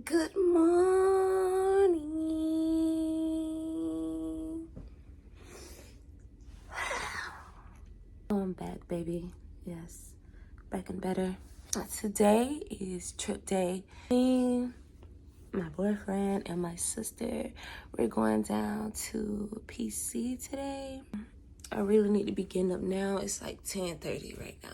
Good morning. I'm back, baby. Yes, back and better. Today is trip day. Me, my boyfriend, and my sister, we're going down to PC today. I really need to be getting up now. It's like 10:30 right now.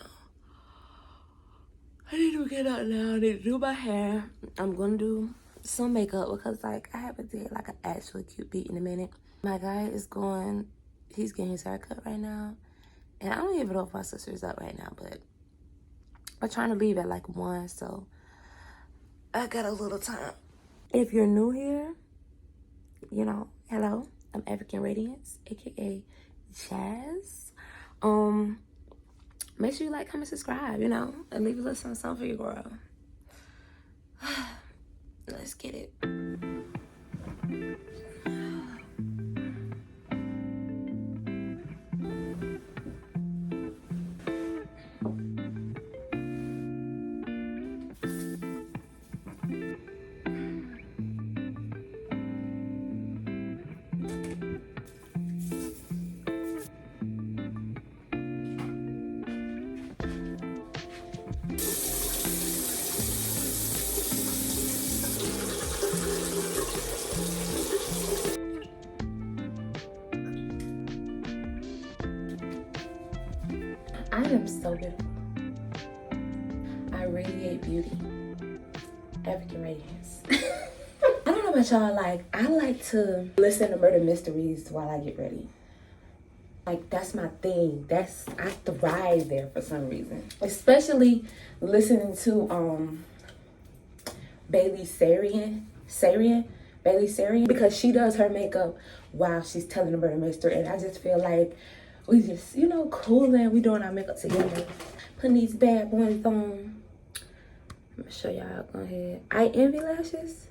I need to get out now. I need to do my hair. I'm gonna do some makeup because like I haven't did like an actually cute beat in a minute. My guy is going, he's getting his haircut right now. And I don't even know if my sister's up right now, but I'm trying to leave at like 1, so I got a little time. If you're new here, you know, hello, I'm African Radiance, aka Jazz. Make sure you like, comment, subscribe, you know, and leave a little something for your girl. Let's get it. I am so beautiful. I radiate beauty. African Radiance. I don't know about y'all, like, I like to listen to murder mysteries while I get ready. Like, that's my thing. I thrive there for some reason. Especially listening to Bailey Sarian, because she does her makeup while she's telling the murder mystery. And I just feel like we just, you know, cool, and we doing our makeup together. Putting these bad boys on. I'm gonna show y'all. Go ahead. I Envy lashes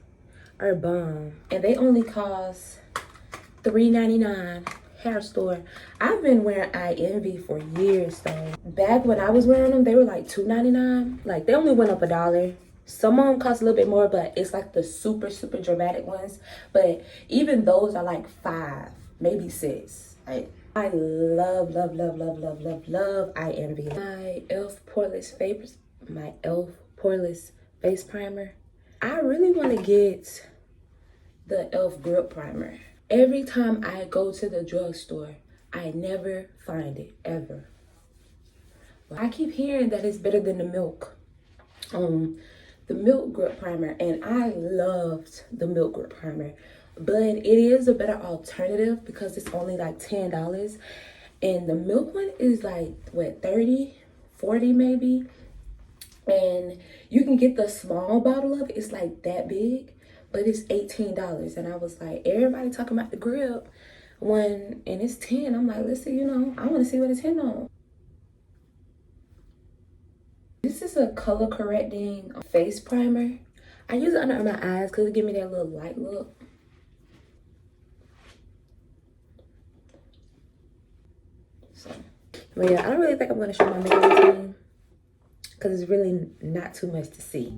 are bomb, and they only cost $3.99. Hair store. I've been wearing I Envy for years though. Back when I was wearing them, they were like $2.99. Like they only went up $1. Some of them cost a little bit more, but it's like the super dramatic ones. But even those are like $5, maybe $6. Like I love I Envy. My e.l.f. poreless face primer. I really want to get the e.l.f. grip primer. Every time I go to the drugstore, I never find it, ever. I keep hearing that it's better than the Milk grip primer, and I loved the Milk grip primer. But it is a better alternative because it's only like $10. And the Milk one is like, what, 30, 40 maybe? And you can get the small bottle of it. It's like that big, but it's $18. And I was like, everybody talking about the grip one, and it's 10. I'm like, listen, you know, I want to see what it's 10 on. This is a color correcting face primer. I use it under my eyes because it gives me that little light look. So, but yeah, I don't really think I'm gonna show my makeup routine because it's really not too much to see.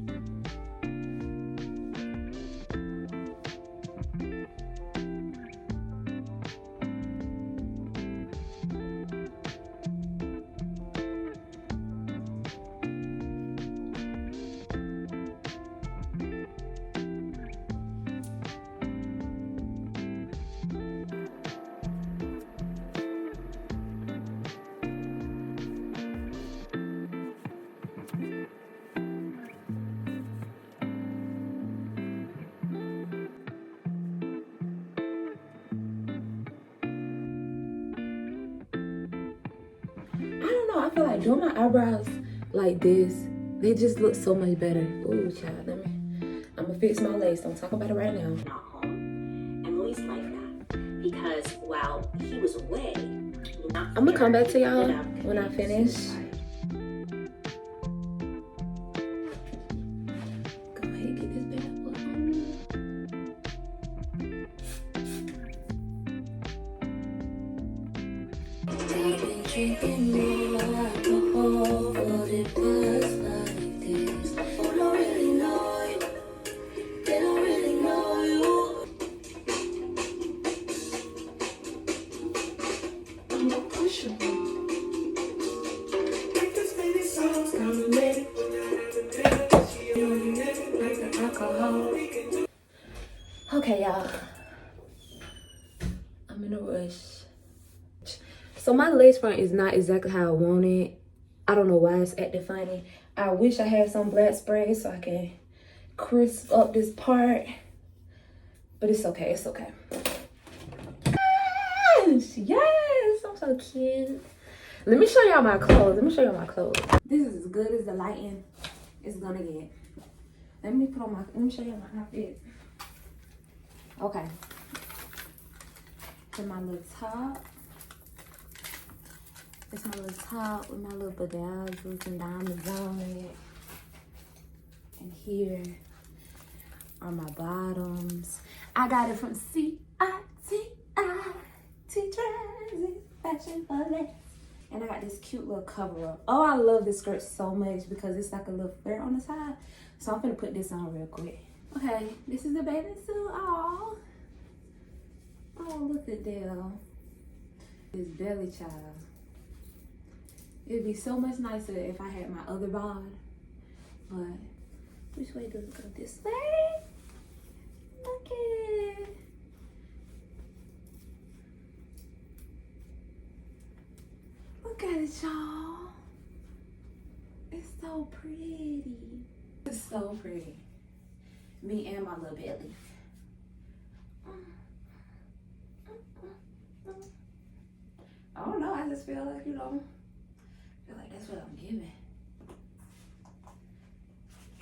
I feel like doing my eyebrows like this, they just look so much better. Ooh, child, I'm gonna fix my lace. Don't talk about it right now. Not home. Emily's like that because while he was away, I'm gonna come back to y'all when I finish. Go ahead, get this bad boy on. Drinking more alcohol, but it was like this. Oh, don't really know it. Then Okay, y'all. I'm in a rush. So my lace front is not exactly how I want it. I don't know why it's acting funny. I wish I had some black spray so I can crisp up this part. But it's okay, it's okay. Yes, I'm so cute. Let me show y'all my clothes. This is as good as the lighting is gonna get. Let me show you my outfit. Okay. Here's my little top. It's my little top with my little bedazzles and diamonds on it. And here are my bottoms. I got it from Transit Fashion for Less. And I got this cute little cover up. Oh, I love this skirt so much because it's like a little flare on the side. So I'm gonna put this on real quick. Okay, this is the bathing suit. Oh, look at that. This belly child. It'd be so much nicer if I had my other bod. But which way does it go? This way? Look at it. Look at it, y'all. It's so pretty. It's so pretty. Me and my little belly. I don't know. I just feel like, feel like that's what I'm giving.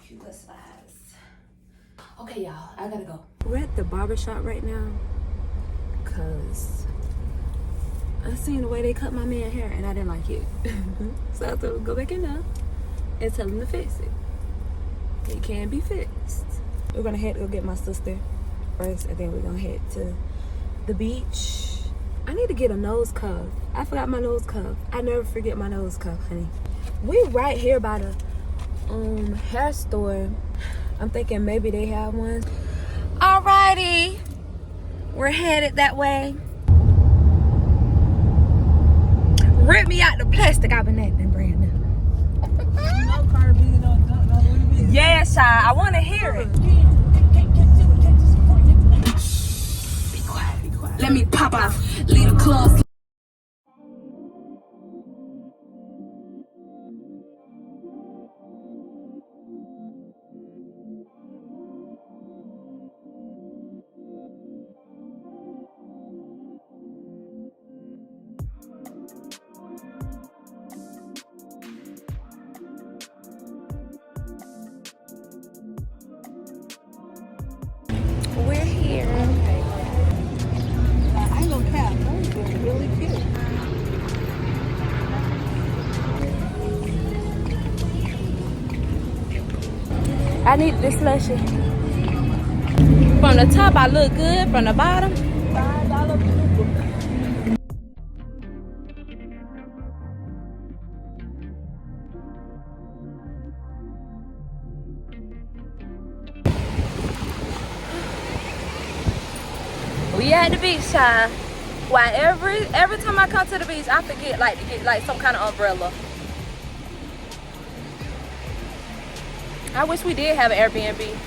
Cute size. Okay, y'all. I gotta go. We're at the barbershop right now because I seen the way they cut my man hair and I didn't like it. So I thought we'd go back in there and tell him to fix it. It can be fixed. We're gonna head to go get my sister first and then we're gonna head to the beach. I need to get a nose cuff. I forgot my nose cuff. I never forget my nose cuff, honey. We're right here by the hair store. I'm thinking maybe they have one. Alrighty. We're headed that way. Rip me out the plastic. I've been acting brand new. Yeah, Shy. I want to hear it. Be quiet, be quiet. Let me pop off. Leave the club. We're here. I ain't gonna cap. Those are really cute. I need this slushy. From the top, I look good. From the bottom, $5 blue. we at the beach, child. Why every time I come to the beach, I forget to get like some kind of umbrella. I wish we did have an Airbnb.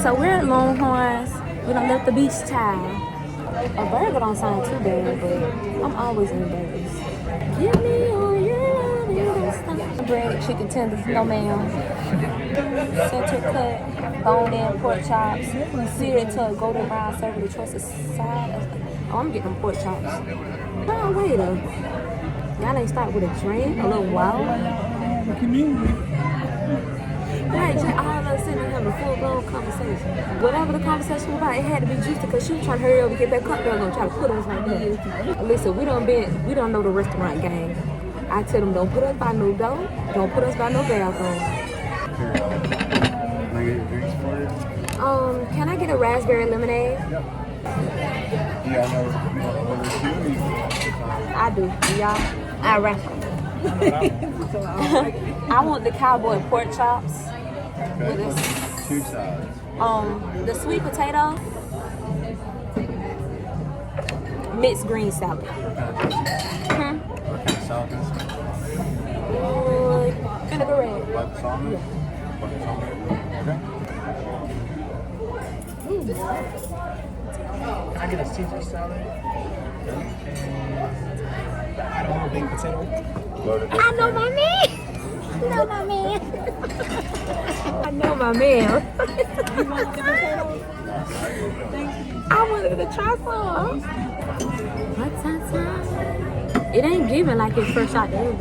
So we're at Longhorns. We done left the beach child. A burger don't sound too bad, but I'm always in burgers. Give me all your love, you don't stop. Bread, chicken tenders, no ma'am. Center cut, bone in pork chops, seared to a golden brown, served with a choice of side. Oh, I'm getting them pork chops. Oh, wait up. Y'all ain't start with a drink, a little wow. Right, just all of us sitting there having a full-blown conversation. Whatever the conversation was about, it had to be juicy because she was trying to hurry up and get back up there and gonna try to put us right there. Listen, we don't know the restaurant game. I tell them, don't put us by no door, don't put us by no bathroom. Can I get a raspberry lemonade? Yeah, I know. I do. Do y'all? I reckon. I want the cowboy pork chops. With this, Two sides. the sweet potato, mixed green salad. Hmm. What kind of salad is it? Vinaigrette. White salmon? Yeah. White salmon? Okay. Can I get a Caesar salad? I don't want a baked potato. I know my man. I know my man. I know my man. I wanted to try some. What's that time? It ain't giving like it's fresh out the oven.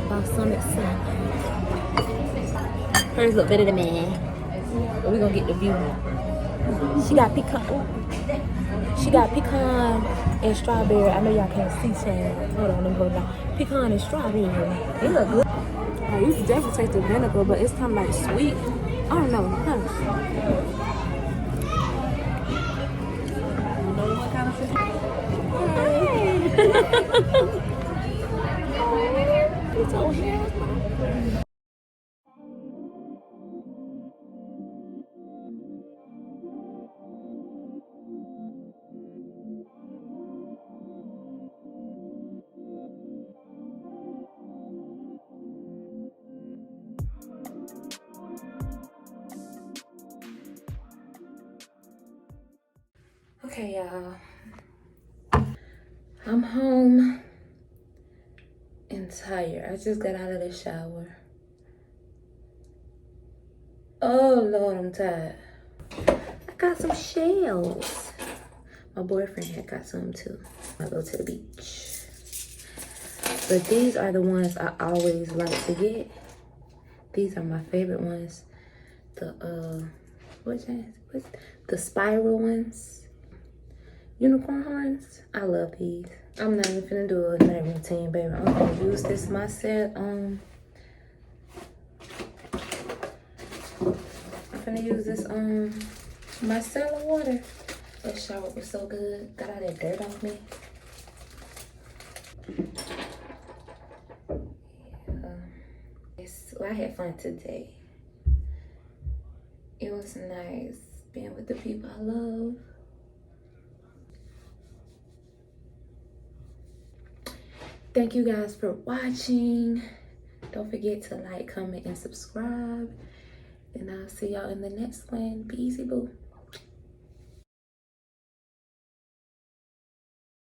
Balsamic salad. Hers look better than mine. But we gonna get the view. She got pecan. She got pecan and strawberry. I know y'all can't see Shane. Hold on, let me go down. Pecan and strawberry. They look good. I used to definitely taste the vinegar, but it's kind of like sweet. I don't know. Huh. What kind of fish? It's over here. Okay, y'all. I'm home and tired. I just got out of the shower. Oh, Lord, I'm tired. I got some shells. My boyfriend had got some too. I go to the beach. But these are the ones I always like to get. These are my favorite ones. The, what's that? The spiral ones. Unicorn horns. I love these. I'm not even finna do a night routine, baby. I'm gonna use this myself. I'm finna use this micellar water. That shower was so good. Got all that dirt off me. Yeah. So I had fun today. It was nice being with the people I love. Thank you guys for watching. Don't forget to like, comment, and subscribe. And I'll see y'all in the next one. Be easy, boo.